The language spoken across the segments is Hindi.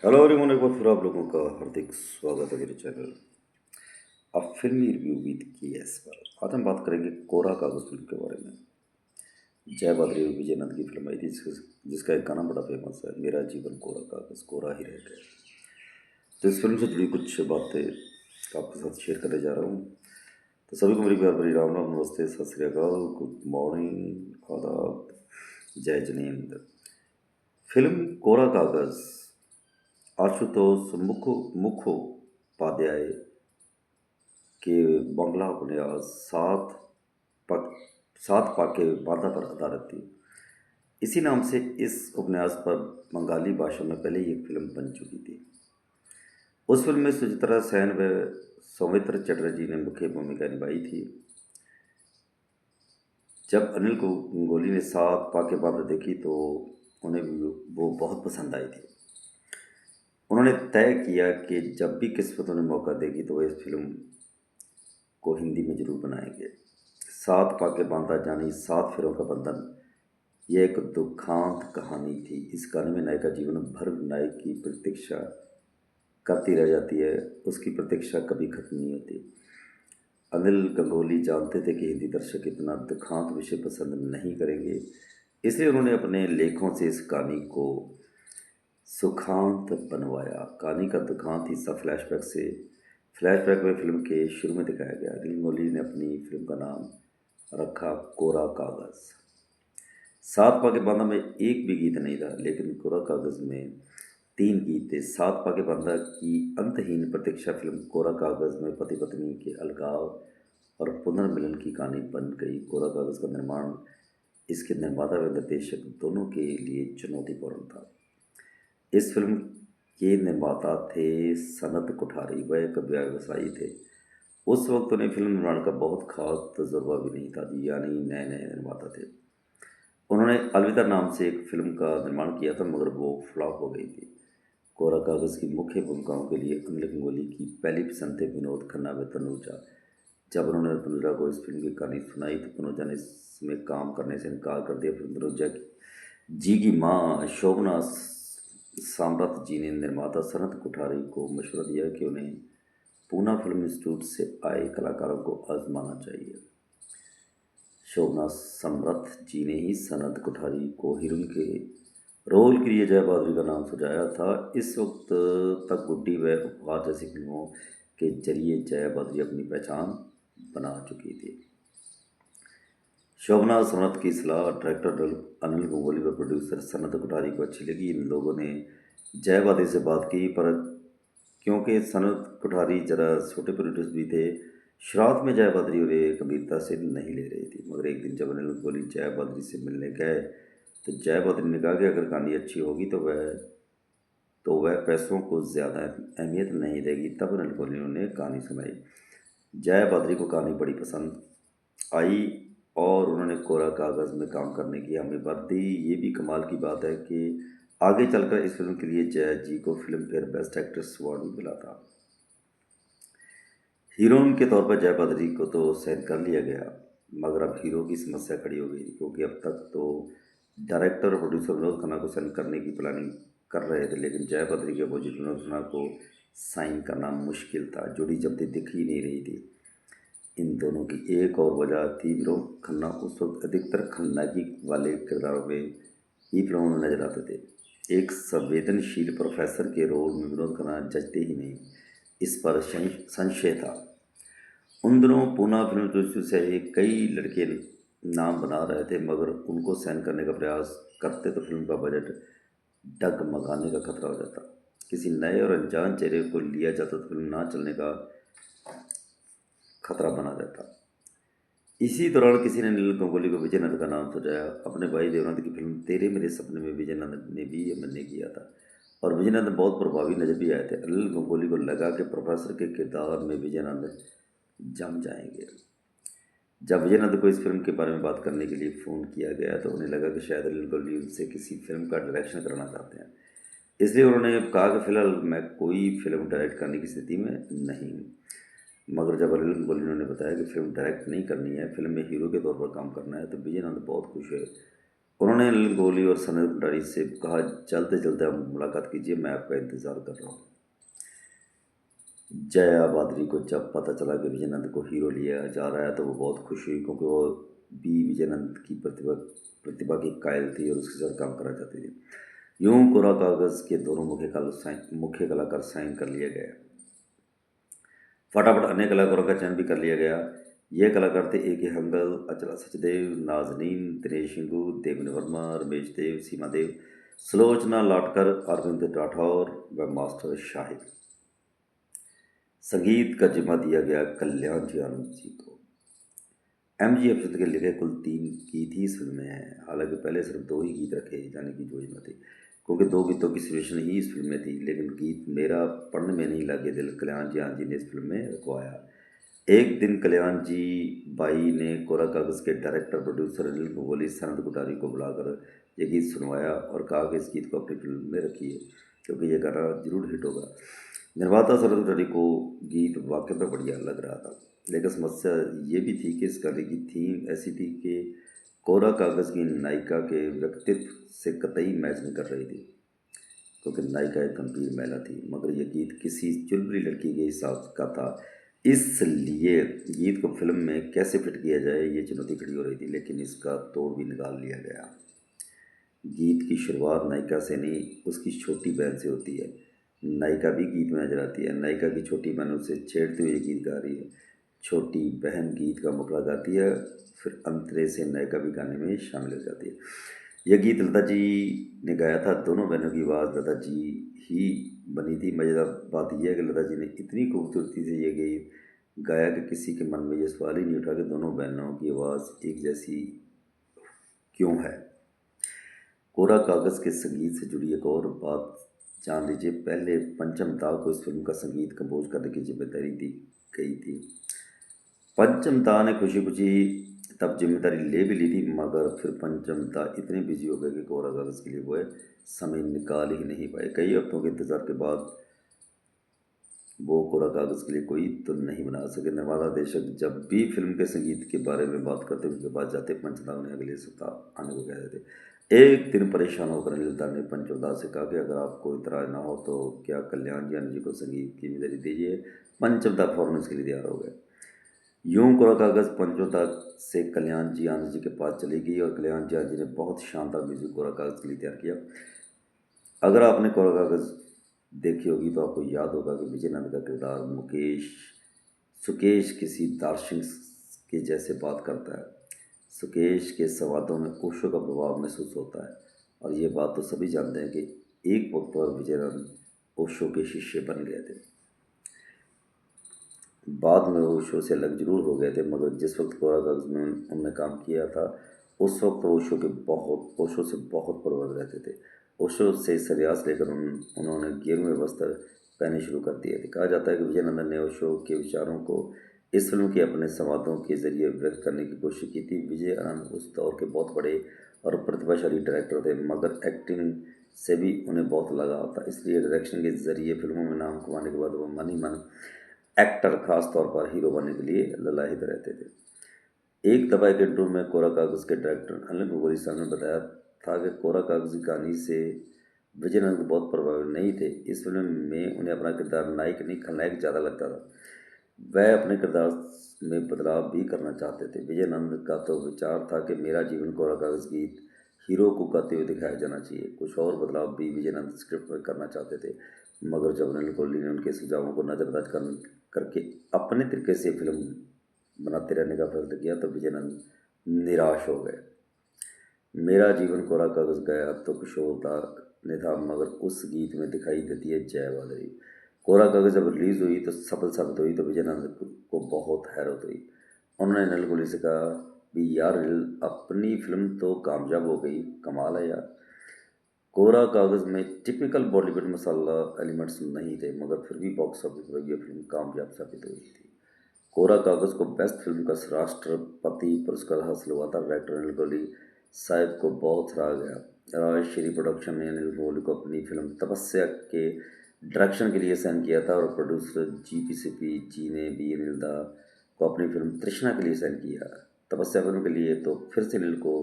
हेलो एवरीवन, एक बार फिर आप लोगों का हार्दिक स्वागत है मेरे चैनल अब फिल्मी रिव्यू विद केएस पर। आज हम बात करेंगे कोरा कागज फिल्म के बारे में। जय बद्री और विजय नंद की फिल्म आई थी जिसका एक गाना बड़ा फेमस है, मेरा जीवन कोरा कागज कोरा ही रह गया। तो इस फिल्म से जुड़ी कुछ बातें आपके साथ शेयर करने जा रहा हूँ। तो सभी को मेरी प्यार भरी राम राम, नमस्ते, सत श्री अकाल, गुड मॉर्निंग, आदाब, जय जिनेंद्र। फिल्म कोरा कागज आशुतोष मुखोपाध्याय के बांग्ला उपन्यास पक सात पाके बाधा पर आधारित थी। इसी नाम से इस उपन्यास पर बंगाली भाषा में पहले ही एक फिल्म बन चुकी थी। उस फिल्म में सुचित्रा सेन व सौमित्र चटर्जी ने मुख्य भूमिका निभाई थी। जब अनिल गंगोली ने सात पाके बाधा देखी तो उन्हें भी वो बहुत पसंद आई थी। उन्होंने तय किया कि जब भी किस्मत उन्हें मौका देगी तो वह इस फिल्म को हिंदी में जरूर बनाएंगे। सात पाके बांधा जानी सात फेरों का बंधन, यह एक दुखांत कहानी थी। इस कहानी में नायिका जीवन भर नायक की प्रतीक्षा करती रह जाती है, उसकी प्रतीक्षा कभी खत्म नहीं होती। अनिल गंगोली जानते थे कि हिंदी दर्शक इतना दुखांत विषय पसंद नहीं करेंगे, इसलिए उन्होंने अपने लेखों से इस कहानी को सुखांत बनवाया। कहानी का दुखांत हिस्सा फ्लैशबैक में फिल्म के शुरू में दिखाया गया। अनिल गंगोली ने अपनी फिल्म का नाम रखा कोरा कागज। सात पाके बांधा में एक भी गीत नहीं था, लेकिन कोरा कागज में तीन गीत थे। सात पाके बांधा की अंतहीन प्रतीक्षा फिल्म कोरा कागज में पति पत्नी के अलगाव और पुनर्मिलन की कहानी बन गई। कोरा कागज का निर्माण इसके निर्माता व निर्देशक दोनों के लिए चुनौतीपूर्ण था। इस फिल्म के निर्माता थे सनत कोठारी, वह एक व्यवसायी थे। उस वक्त उन्हें फिल्म निर्माण का बहुत खास तजुर्बा भी नहीं था, यानी नए नए निर्माता थे। उन्होंने अलविदा नाम से एक फिल्म का निर्माण किया था, मगर वो फ्लॉप हो गई थी। कोरा कागज की मुख्य भूमिकाओं के लिए अनिल गंगोली की पहली पसंद थे विनोद खन्ना व तनुजा। जब उन्होंने तनुजा को इस फिल्म की कहानी सुनाई तो तनुजा ने इसमें काम करने से इनकार कर दिया। फिर तनुजा जी की माँ शोभना सामरथ जी ने निर्माता सनत कोठारी को मशवरा दिया कि उन्हें पूना फिल्म इंस्टीट्यूट से आए कलाकारों को आजमाना चाहिए। शोभना समरथ जी ने ही सनत कोठारी को हीरोइन के रोल के लिए जया बहादुरी का नाम सुझाया था। इस वक्त तक गुड्डी व उपहार जैसी फिल्मों के जरिए जया बहादुरी अपनी पहचान बना चुकी थी। शोभना समरथ की सलाह डायरेक्टर अनिल गंगोली व प्रोड्यूसर सनत कोठारी को अच्छी लगी। इन लोगों ने जया बहादुरी से बात की, पर क्योंकि सनत कोठारी जरा छोटे प्रोड्यूसर भी थे, शुरुआत में जया बहादुरी उन्हें गंभीरता से नहीं ले रही थी। मगर एक दिन जब अनिल गंगोली जया बहादुरी से मिलने गए तो जया बहादुरी ने कहा कि अगर कहानी अच्छी होगी तो वह पैसों को ज़्यादा अहमियत नहीं देगी। तब अनिल गंगोली ने कहानी सुनाई। जया बहादुरी को कहानी बड़ी पसंद आई और उन्होंने कोरा कागज़ में काम करने की हमें बर दी। ये भी कमाल की बात है कि आगे चलकर इस फिल्म के लिए जया जी को film fair best actress award भी मिला था। हीरोइन के तौर पर जया बहादुरी को तो साइन कर लिया गया, मगर अब हीरो की समस्या खड़ी हो गई थी, क्योंकि अब तक तो डायरेक्टर और प्रोड्यूसर विनोद खन्ना को साइन करने की प्लानिंग कर रहे थे, लेकिन जया बहादुरी के अपोजिट विनोद खन्ना को साइन करना मुश्किल था। जोड़ी जल्दी दिख ही नहीं रही थी। इन दोनों की एक और वजह थी, विनोद खन्ना उस वक्त अधिकतर खलनायकी वाले किरदारों में ही फिल्मों में नजर आते थे। एक संवेदनशील प्रोफेसर के रोल में विनोद खन्ना जचते ही नहीं, इस पर संशय था। उन दिनों पूना फिल्म इंडस्ट्री से कई लड़के नाम बना रहे थे, मगर उनको साइन करने का प्रयास करते तो फिल्म का बजट डगमगाने का खतरा हो जाता। किसी नए और अनजान चेहरे को लिया जाता तो फिल्म ना चलने का खतरा बना रहता। इसी दौरान किसी ने अनिल गंगोली को विजय नंद का नाम सुझाया। अपने भाई देवनंद की फिल्म तेरे मेरे सपने में विजय नंद ने भी अभिनय किया था और विजय नंद बहुत प्रभावी नजर भी आए थे। अनिल गंगोली को लगा कि प्रोफेसर के किरदार में विजय नंद जम जाएंगे। जब विजय नंद को इस फिल्म के बारे में बात करने के लिए फ़ोन किया गया तो उन्हें लगा कि शायद अनिल गंगोली उनसे किसी फिल्म का डायरेक्शन करना चाहते हैं, इसलिए उन्होंने कहा कि फ़िलहाल मैं कोई फिल्म डायरेक्ट करने की स्थिति में नहीं हूँ। मगर जब अनिल गंगोली ने बताया कि फिल्म डायरेक्ट नहीं करनी है, फिल्म में हीरो के तौर पर काम करना है, तो विजय नंद बहुत खुश हुए। उन्होंने अनिल कोहली और सनत भंडारी से कहा, चलते चलते आप मुलाकात कीजिए, मैं आपका इंतज़ार कर रहा हूँ। जया बादरी को जब पता चला कि विजयनंद को हीरो लिया जा रहा है तो वो बहुत खुश हुई, क्योंकि वो भी विजयनंद की प्रतिभा प्रतिभा की कायल थी और उसके साथ काम करना चाहती थी। यूं कोरा कागज़ के दोनों मुख्य कलाकार साइन कर लिए गए। फटाफट अन्य कलाकारों का चयन भी कर लिया गया। ये कलाकार थे A.K. हंगल, अचला सचदेव, नाजनीन, दिनेश हिंगू, देवेंद्र वर्मा, रमेश देव, सीमा देव, सुलोचना लाटकर, अरविंद राठौर व मास्टर शाहिद। संगीत का जिम्मा दिया गया कल्याण जी आनंद जी को। MG अफजल के लिखे कुल 3 गीत ही इस फिल्म में हैं। हालांकि पहले सिर्फ 2 ही गीत रखे जाने की योजना थी, क्योंकि 2 गीतों की सिचुएशन ही इस फिल्म में थी, लेकिन गीत मेरा पढ़ने में नहीं लगे दिल कल्याण जी आनंद जी ने इस फिल्म में रखवाया। एक दिन कल्याण जी बाई ने कोरा कागज़ के डायरेक्टर प्रोड्यूसर अनिल बंगोली, सनत गुटारी को बुलाकर ये गीत सुनवाया और कहा कि इस गीत को अपनी फिल्म में रखिए, क्योंकि ये गाना जरूर हिट होगा। निर्माता सनत गुटारी को गीत वाकई में बढ़िया लग रहा था, लेकिन समस्या ये भी थी कि इस गाने की थीम ऐसी थी कि कोरा कागज़ की नायिका के व्यक्तित्व से कतई मैच नहीं कर रही थी, क्योंकि नायिका एक गंभीर महिला थी, मगर यह गीत किसी चुलबुली लड़की के हिसाब का था। इसलिए गीत को फिल्म में कैसे फिट किया जाए, ये चुनौती खड़ी हो रही थी, लेकिन इसका तोड़ भी निकाल लिया गया। गीत की शुरुआत नायिका से नहीं, उसकी छोटी बहन से होती है। नायिका भी गीत में नजर आती है। नायिका की छोटी बहन उसे छेड़ते हुए गीत गा रही है। छोटी बहन गीत का मुखड़ा गाती है, फिर अंतरे से नायिका भी गाने में शामिल हो जाती है। यह गीत लता जी ने गाया था। दोनों बहनों की आवाज़ लता जी ही बनी थी। मज़ेदार बात यह है कि लता जी ने इतनी खूबसूरती से ये गीत गाया कि किसी के मन में ये सवाल ही नहीं उठा कि दोनों बहनों की आवाज़ एक जैसी क्यों है। कोरा कागज़ के संगीत से जुड़ी एक और बात जान लीजिए। पहले पंचम दा को इस फिल्म का संगीत कंपोज करने की जिम्मेदारी दी गई थी। पंचम दा ने खुशी खुशी तब जिम्मेदारी ले भी ली थी, मगर फिर पंचम दा इतने बिजी हो गए कि कोरा कागज़ के लिए वो समय निकाल ही नहीं पाए। कई हफ्तों के इंतज़ार के बाद वो कोरा कागज़ के लिए कोई धुन नहीं बना सके। निर्माता निर्देशक जब भी फिल्म के संगीत के बारे में बात करते उनके पास जाते, पंचदा उन्हें अगले सप्ताह आने को कह देते। एक दिन परेशान होकर अनिल दा ने पंचोदा से कहा कि अगर आपको इतराज़ ना हो तो क्या कल्याण जी आनंद जी को संगीत की जिम्मेदारी दीजिए। पंचमदा फ़ौरन इसके लिए तैयार हो गए। यूं कोरा कागज़ पंचोदा से कल्याण जी आनंद जी के पास चली गई और कल्याण जी आनंद जी ने बहुत शानदार म्यूजिक कोरा कागज़ के लिए तैयार किया। अगर आपने कोरा कागज़ देखी होगी तो आपको याद होगा कि विजयनंद का किरदार सुकेश किसी दार्शनिक के जैसे बात करता है। सुकेश के संवादों में ओशो का प्रभाव महसूस होता है, और ये बात तो सभी जानते हैं कि एक वक्त पर विजयनंद ओशो के शिष्य बन गए थे। बाद में ओशो से अलग जरूर हो गए थे, मगर जिस वक्त कोरा कागज़ में उन्होंने काम किया था उस वक्त ओशो से बहुत प्रभावित रहते थे। ओशो से संन्यास लेकर उन्होंने गेरुए वस्त्र पहने शुरू कर दिए थे। कहा जाता है कि विजयनंदन ने ओशो के विचारों को इस फिल्म के अपने संवादों के जरिए व्यक्त करने की कोशिश की थी। विजय आनंद उस दौर के बहुत बड़े और प्रतिभाशाली डायरेक्टर थे, मगर एक्टिंग से भी उन्हें बहुत लगाव था। इसलिए डायरेक्शन के जरिए फिल्मों में नाम कमाने के बाद वो मन ही मन एक्टर खास तौर पर हीरो बनने के लिए ललाहित रहते थे। एक दफा एक इंटरव्यू में कोरा कागज़ के डायरेक्टर अनिल बंगोली साहब ने बताया था कि कोरा कागज़ की कहानी से विजयनंद बहुत प्रभावित नहीं थे। इस फिल्म में उन्हें अपना किरदार नायक नहीं खलनायक ज़्यादा लगता था। वह अपने किरदार में बदलाव भी करना चाहते थे। विजयनंद का तो विचार था कि मेरा जीवन कोरा कागज़ गीत हीरो को गाते हुए दिखाया जाना चाहिए। कुछ और बदलाव भी विजयनंद स्क्रिप्ट में करना चाहते थे, मगर जब अनिल कोहली ने उनके सुझावों को नज़रअंदाज करके अपने तरीके से फिल्म बनाते रहने का फैसला किया तो विजयनंद निराश हो गए। मेरा जीवन कोरा कागज़ गाया तो किशोरदा ने था, मगर उस गीत में दिखाई देती है जया बादरी। कोरा कागज़ जब रिलीज़ हुई तो सफल साबित हुई तो विजयनंद को बहुत हैरत हुई। उन्होंने अनिल कोहली से कहा, भी यार अपनी फिल्म तो कामयाब हो गई, कमाल है यार। कोरा कागज़ में टिपिकल बॉलीवुड मसाला एलिमेंट्स नहीं थे, मगर फिर भी बॉक्स ऑफिस पर यह फिल्म कामयाब साबित हुई थी। कोरा कागज़ को बेस्ट फिल्म का राष्ट्रपति पुरस्कार हासिल हुआ था। डायरेक्टर अनिल कोहली साहब को बहुत सराहा गया। राजश्री प्रोडक्शन ने अनिल कोहली को अपनी फिल्म तपस्या के डायरेक्शन के लिए साइन किया था, और प्रोड्यूसर GPCP जी ने भी अनिल दा को अपनी फिल्म तृष्णा के लिए साइन किया। तपस्या फिल्म के लिए तो फिर से अनिल को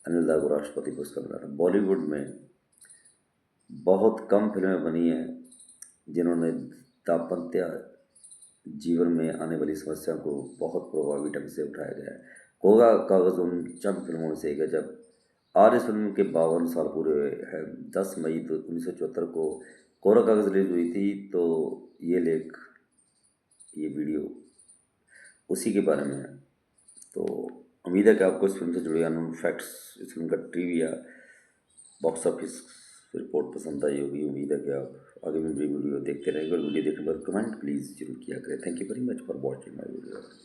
अनिल दा को राष्ट्रपति पुरस्कार मिला था। बॉलीवुड में बहुत कम फिल्में बनी हैं जिन्होंने दाम्पत्य जीवन में आने वाली समस्या को बहुत प्रभावी ढंग से उठाया गया है। कोरा कागज़ उन चंद फिल्मों में से एक है। जब आज इस फिल्म के 52 साल पूरे हुए हैं। 10 मई 1974 को कोरा कागज़ रिलीज हुई थी। तो ये वीडियो उसी के बारे में है। तो उम्मीद है कि आपको इस फिल्म से जुड़े अननोन फैक्ट्स, इस फिल्म का ट्रिविया, बॉक्स ऑफिस रिपोर्ट पसंद आई होगी। उम्मीद है कि आप आगे भी मेरी वीडियो देखते रहेंगे और वीडियो देखने पर कमेंट प्लीज़ जरूर किया करें। Thank you very much for watching my video.